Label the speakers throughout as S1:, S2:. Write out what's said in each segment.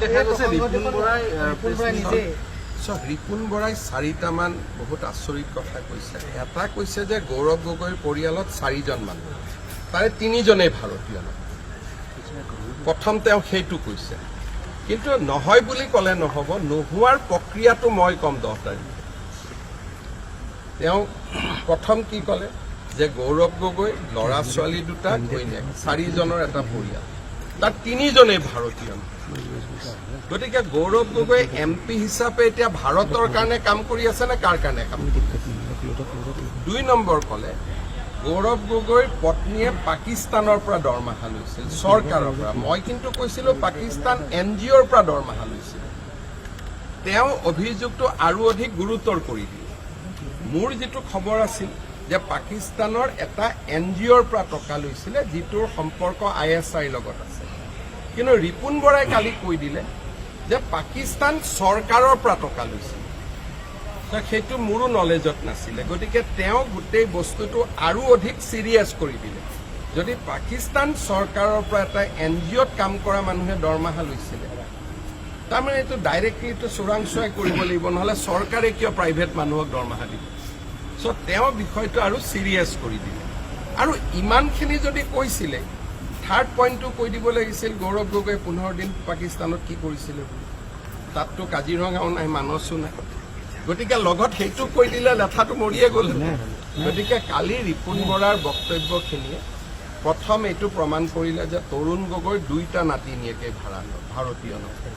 S1: দেখা গৈছে ৰিপুণ বৰাই নিজে
S2: ৰিপুণ বৰাই 4টামান বহুত আচৰিত কথা কৈছে। এটা কৈছে যে গৌৰৱ গগৈৰ পৰিয়ালত 4জন মানুহ, তাৰে 3জনেই ভাৰতীয় নহয়। প্ৰথম তেওঁ সেইটো কৈছে, কিন্তু নহয় বুলি ক'লে নহ'ব, নোহোৱাৰ প্ৰক্ৰিয়াটো মই ক'ম 10 তাৰিখে। তেওঁ প্ৰথম কি ক'লে যে গৌৰৱ গগৈ ল'ৰা ছোৱালী দুটা ঘৈণীয়েক 4জনৰ এটা পৰিয়াল, তাত 3জনেই ভাৰতীয় নহয়। গতিকে গৌৰৱ গগৈ MP হিচাপে এতিয়া ভাৰতৰ কাৰণে কাম কৰি আছে নে কাৰ কাৰণে কাম কৰি আছে? 2 নম্বৰ ক'লে গৌৰৱ গগৈৰ পত্নীয়ে পাকিস্তানৰ পৰা দৰমহা লৈছিল, চৰকাৰৰ পৰা। মই কিন্তু কৈছিলোঁ পাকিস্তান NGOৰ পৰা দৰমহা লৈছিল। তেওঁ অভিযোগটো আৰু অধিক গুৰুতৰ কৰি দিলে। মোৰ যিটো খবৰ আছিল যে পাকিস্তানৰ এটা NGOৰ পৰা টকা লৈছিলে, যিটোৰ সম্পৰ্ক ISIৰ লগত আছে। কিন্তু ৰিপুণ বৰাই কালি কৈ দিলে যে পাকিস্তান চৰকাৰৰ পৰা টকা লৈছিল। সেইটো মোৰো নলেজত নাছিলে। গতিকে তেওঁ গোটেই বস্তুটো আৰু অধিক চিৰিয়াছ কৰি দিলে। যদি পাকিস্তান চৰকাৰৰ পৰা এটা NGOত কাম কৰা মানুহে দৰমহা লৈছিলে, তাৰমানে এইটো ডাইৰেক্টলি এইটো চোৰাংচোৱাই কৰিব লাগিব, নহ'লে চৰকাৰে কিয় প্ৰাইভেট মানুহক দৰমহা দিব? তেওঁ বিষয়টো আৰু চিৰিয়াছ কৰি দিলে। আৰু ইমানখিনি যদি কৈছিলে, থাৰ্ড পইণ্টটো কৈ দিব লাগিছিল গৌৰৱ গগৈ 15 দিন পাকিস্তানত কি কৰিছিলে বুলি। তাততো কাজিৰঙাও নাই, মানসো নাই। গতিকে লগত সেইটো কৈ দিলে লেঠাটো মৰিয়ে গ'ল। গতিকে কালি ৰিপুণ বৰাৰ বক্তব্যখিনিয়ে প্ৰথম এইটো প্ৰমাণ কৰিলে যে তৰুণ গগৈৰ 2টা নাতিনীয়েকে ভাৰতীয় নহয়।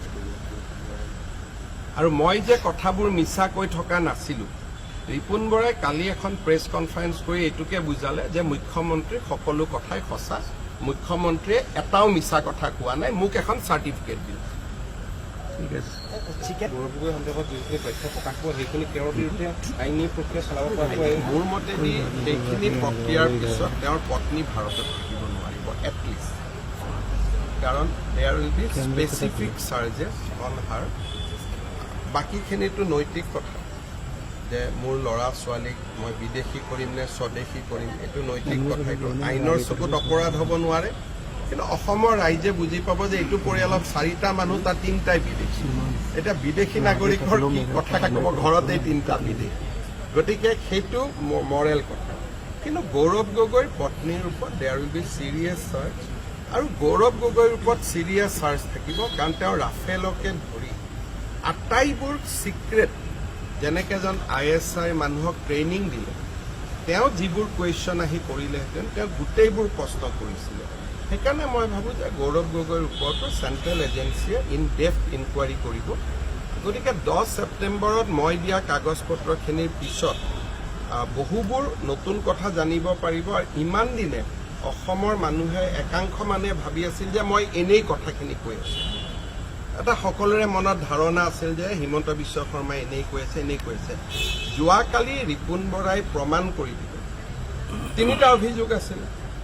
S2: আৰু মই যে কথাবোৰ মিছা কৈ থকা নাছিলোঁ। ৰিপুণ বৰাই কালি এখন প্ৰেছ কনফাৰেন্স কৰি এইটোকে বুজালে যে মুখ্যমন্ত্ৰীৰ সকলো কথাই সঁচা, মুখ্যমন্ত্ৰীয়ে এটাও মিছা কথা কোৱা নাই, মোক এখন চাৰ্টিফিকেট দিলে। ঠিক আছে,
S1: গৌৰৱ গগৈ সন্দৰ্ভত যিখিনি তথ্য প্ৰকাশ পোৱা সেইখিনি তেওঁৰ বিৰুদ্ধে আইনী প্ৰক্ৰিয়া চলাব পৰা
S2: মোৰ মতেদি সেইখিনি প্ৰক্ৰিয়াৰ পিছত তেওঁৰ পত্নী ভাৰতত থাকিব নোৱাৰিব এটলিষ্ট, কাৰণ there will be specific charges on her. বাকীখিনিতো নৈতিক কথা, যে মোৰ ল'ৰা ছোৱালীক মই বিদেশী কৰিম নে স্বদেশী কৰিম, এইটো নৈতিক কথা, এইটো আইনৰ চকুত অপৰাধ হ'ব নোৱাৰে। কিন্তু অসমৰ ৰাইজে বুজি পাব যে এইটো পৰিয়ালত 4টা মানুহ, তাত 3টাই বিদেশী। এতিয়া বিদেশী নাগৰিকৰ কি কথা ক'ব, ঘৰতেই 3টা বিদেশী। গতিকে সেইটো মৰেল কথা। কিন্তু গৌৰৱ গগৈৰ পত্নীৰ ওপৰত there will be serious charge, আৰু গৌৰৱ গগৈৰ ওপৰত চিৰিয়াছ চাৰ্জ থাকিব, কাৰণ তেওঁ ৰাফেলকে ধৰি আটাইবোৰ চিক্ৰেট, যেনেকৈ এজন ISI মানুহক ট্ৰেইনিং দিলে, তেওঁ যিবোৰ কুৱেশ্যন আহি কৰিলেহেঁতেন, তেওঁ গোটেইবোৰ প্ৰশ্ন কৰিছিলে। সেইকাৰণে মই ভাবোঁ যে গৌৰৱ গগৈৰ ওপৰতো চেণ্ট্ৰেল এজেঞ্চিয়ে ইন ডেপথ ইনকুৱাৰী কৰিব। গতিকে 10 ছেপ্টেম্বৰত মই দিয়া কাগজ পত্ৰখিনিৰ পিছত বহুবোৰ নতুন কথা জানিব পাৰিব। আৰু ইমান দিনে অসমৰ মানুহে একাংশ মানুহে ভাবি আছিল যে মই এনেই কথাখিনি কৈ আছোঁ। এটা সকলোৰে মনত ধাৰণা আছিল যে হিমন্ত বিশ্ব শৰ্মাই এনেই কৈ আছে, এনেই কৈ আছে। যোৱাকালি ৰিপুণ বৰাই প্ৰমাণ কৰি দিলে 3টা অভিযোগ আছিল,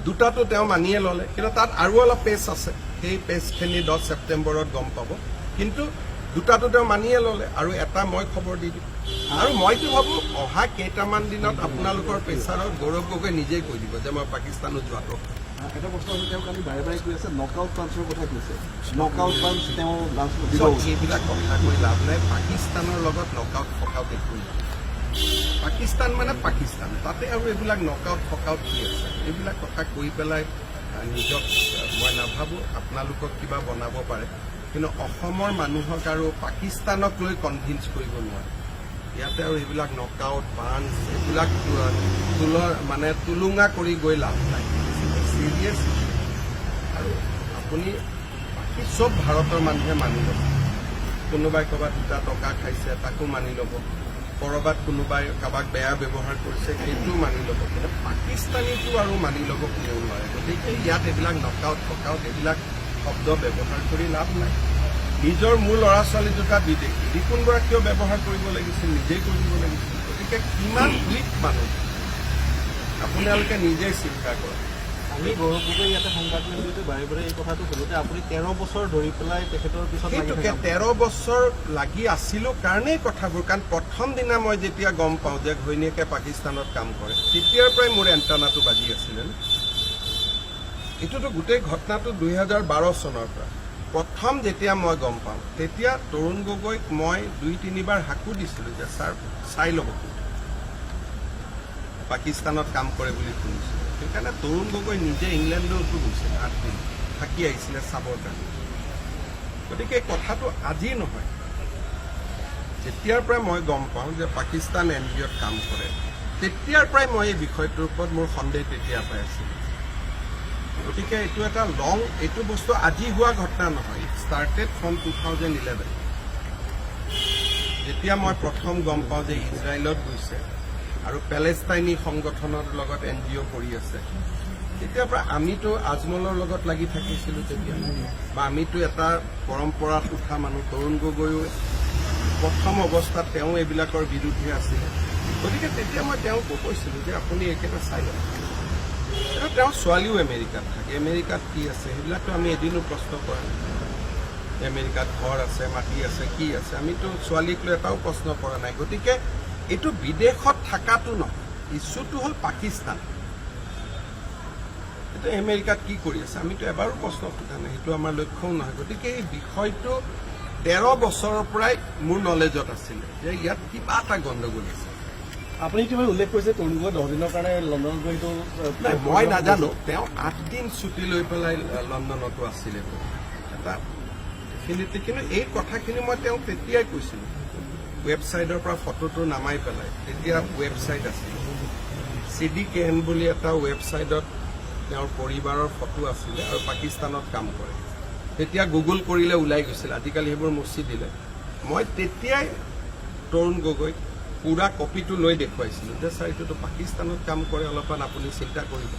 S2: 2টাটো তেওঁ মানিয়ে ল'লে, কিন্তু তাত আৰু অলপ পেজ আছে, সেই পেজখিনি 10 ছেপ্টেম্বৰত গম পাব। কিন্তু 2টাটো তেওঁ মানিয়ে ল'লে, আৰু এটা মই খবৰ দি দিম। আৰু মইতো ভাবোঁ অহা কেইটামান দিনত আপোনালোকৰ প্ৰেছাৰত গৌৰৱ গগৈ নিজেই কৈ দিব যে মই পাকিস্তানত যোৱাটো।
S1: এটা প্ৰশ্ন হ'ল, তেওঁ কালি বাৰে বাৰে কৈ আছে নকআউট পাঞ্চৰ কথা কৈছে। নকআউট পাঞ্চ তেওঁ লাঞ্চ দিব।
S2: এইবিলাক কথা কৈ লাভ নাই। পাকিস্তানৰ লগত নকআউট ফকাউট একো নাই। পাকিস্তান মানে পাকিস্তান, তাতে আৰু এইবিলাক নকআউট ফকাউট কি আছে? এইবিলাক কথা কৈ পেলাই নিজক মই নাভাবোঁ আপোনালোকক কিবা বনাব পাৰে, কিন্তু অসমৰ মানুহক আৰু পাকিস্তানক লৈ কনভিন্স কৰিব নোৱাৰে। ইয়াতে আৰু এইবিলাক নকআউট পাঞ্চ এইবিলাক মানে তুলুঙা কৰি গৈ লাভ নাই। চিৰিয়াছ, আৰু আপুনি বাকী চব ভাৰতৰ মানুহে মানি ল'ব। কোনোবাই ক'ৰবাত 2টা টকা খাইছে তাকো মানি ল'ব, ক'ৰবাত কোনোবাই কাৰোবাক বেয়া ব্যৱহাৰ কৰিছে সেইটোও মানি ল'ব, কিন্তু পাকিস্তানীটো আৰু মানি ল'ব কোনেও নোৱাৰে। গতিকে ইয়াত এইবিলাক নকআউট ফকাউট এইবিলাক শব্দ ব্যৱহাৰ কৰি লাভ নাই। নিজৰ মোৰ ল'ৰা ছোৱালী দুটা বিদেশী, ৰিপুণ বৰা কিয় ব্যৱহাৰ কৰিব লাগিছিল? নিজেই কৰিব লাগিছিল। গতিকে কিমান উইক মানুহ আপোনালোকে নিজেই চিন্তা কৰক।
S1: আমি গৌৰৱ গগৈ ইয়াতে সংবাদমেলতে বাৰে বাৰে এই কথাটো সোধোতে আপুনি 13 বছৰ ধৰি পেলাই তেখেতৰ পিছত
S2: সেইটোকে 13 বছৰ লাগি আছিলোঁ কাৰণেই কথাবোৰ। কাৰণ প্ৰথম দিনা মই যেতিয়া গম পাওঁ যে ঘৈণীয়েকে পাকিস্তানত কাম কৰে, তেতিয়াৰ পৰাই মোৰ এণ্টানাটো বাজি আছিলে। এইটোতো গোটেই ঘটনাটো 2012 চনৰ পৰা। প্ৰথম যেতিয়া মই গম পাওঁ তেতিয়া তৰুণ গগৈক মই 2-3 বাৰ হাকো দিছিলোঁ যে ছাৰ চাই ল'ব পাকিস্তানত কাম কৰে বুলি শুনিছিলোঁ সেইকাৰণে তৰুণ গগৈ নিজে ইংলেণ্ডতো গৈছিল 8 দিন থাকি আহিছিলে চাবৰ কাৰণে গতিকে এই কথাটো আজি নহয় যেতিয়াৰ পৰাই মই গম পাওঁ যে পাকিস্তান NGOত কাম কৰে তেতিয়াৰ পৰাই মই এই বিষয়টোৰ ওপৰত মোৰ সন্দেহ তেতিয়াৰ পৰাই আছিল গতিকে এইটো এটা এইটো বস্তু আজি হোৱা ঘটনা নহয় ইট ষ্টাৰ্টেড ফ্ৰম 2011 যেতিয়া মই প্ৰথম গম পাওঁ যে ইজৰাইলত গৈছে আৰু পেলেষ্টাইনী সংগঠনৰ লগত NGO কৰি আছে তেতিয়াৰ পৰা আমিতো আজমলৰ লগত লাগি থাকিছিলোঁ তেতিয়া বা আমিতো এটা পৰম্পৰাত উঠা মানুহ তৰুণ গগৈও প্ৰথম অৱস্থাত তেওঁ এইবিলাকৰ বিৰুদ্ধে আছিলে গতিকে তেতিয়া মই তেওঁকো কৈছিলোঁ যে আপুনি একেটা চাই লওক এতিয়া তেওঁৰ ছোৱালীও আমেৰিকাত থাকে আমেৰিকাত কি আছে সেইবিলাকতো আমি এদিনো প্ৰশ্ন কৰা নাই আমেৰিকাত ঘৰ আছে মাটি আছে কি আছে আমিতো ছোৱালীক লৈ এটাও প্ৰশ্ন কৰা নাই গতিকে এইটো বিদেশত থকাটো নহয় ইছ্যুটো হ'ল পাকিস্তান এইটো আমেৰিকাত কি কৰি আছে আমিতো এবাৰো প্ৰশ্ন সোধা নাই সেইটো আমাৰ লক্ষ্যও নহয় গতিকে এই বিষয়টো 13 বছৰৰ পৰাই মোৰ নলেজত আছিলে যে ইয়াত কিবা এটা গণ্ডগোল আছে
S3: আপুনি ইতিমধ্যে উল্লেখ কৰিছে তৰুণ গগৈ 10 দিনৰ কাৰণে লণ্ডনত গৈতো
S2: নাই মই নাজানো তেওঁ 8 দিন ছুটি লৈ পেলাই লণ্ডনতো আছিলে এটা ডেফিনেটলি কিন্তু এই কথাখিনি মই তেওঁক তেতিয়াই কৈছিলোঁ ৱেবছাইটৰ পৰা ফটোটো নামাই পেলাই তেতিয়া ৱেবছাইট আছিল CDKN বুলি এটা ৱেবছাইটত তেওঁৰ পৰিবাৰৰ ফটো আছিলে আৰু পাকিস্তানত কাম কৰে তেতিয়া গুগল কৰিলে ওলাই গৈছিল আজিকালি সেইবোৰ মুচি দিলে মই তেতিয়াই তৰুণ গগৈক পুৰা কপিটো লৈ দেখুৱাইছিলোঁ যে ছাৰ এইটোতো পাকিস্তানত কাম কৰে অলপমান আপুনি চিন্তা কৰিব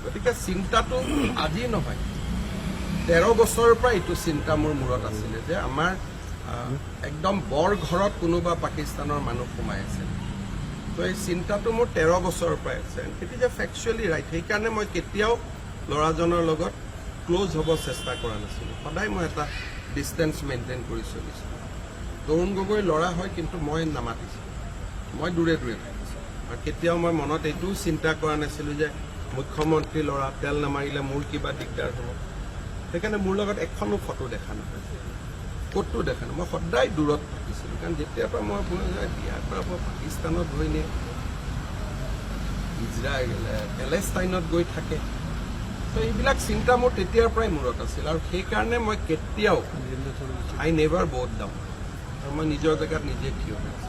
S2: গতিকে চিন্তাটো আজি নহয় 13 বছৰৰ পৰা এইটো চিন্তা মোৰ মূৰত আছিলে যে আমাৰ একদম বৰ ঘৰত কোনোবা পাকিস্তানৰ মানুহ সোমাই আছে তো এই চিন্তাটো মোৰ 13 বছৰৰ পৰাই আছে ইট ইজ এ ফেকচুৱেলি ৰাইট সেইকাৰণে মই কেতিয়াও ল'ৰাজনৰ লগত ক্ল'জ হ'ব চেষ্টা কৰা নাছিলোঁ সদায় মই এটা ডিষ্টেঞ্চ মেইনটেইন কৰি চলিছিলোঁ তৰুণ গগৈ ল'ৰা হয় কিন্তু মই নামাতিছিলোঁ মই দূৰে দূৰে থাকিছিলোঁ আৰু কেতিয়াও মই মনত এইটোও চিন্তা কৰা নাছিলোঁ যে মুখ্যমন্ত্ৰী ল'ৰা তেল নামাৰিলে মোৰ কিবা দিগদাৰ হ'ব সেইকাৰণে মোৰ লগত এখনো ফটো দেখা নহয় ক'তো দেখা নাই মই সদায় দূৰত থাকিছিলোঁ কাৰণ যেতিয়াৰ পৰা মই বিয়াৰ পৰা পাকিস্তানত গৈ নিয়ে ইজৰাইল পেলেষ্টাইনত গৈ থাকে তো এইবিলাক চিন্তা মোৰ তেতিয়াৰ পৰাই মূৰত আছিল আৰু সেইকাৰণে মই কেতিয়াও আই নেভাৰ ব'থ ডাউন আৰু মই নিজৰ জেগাত নিজে থিয় হৈ আছিলোঁ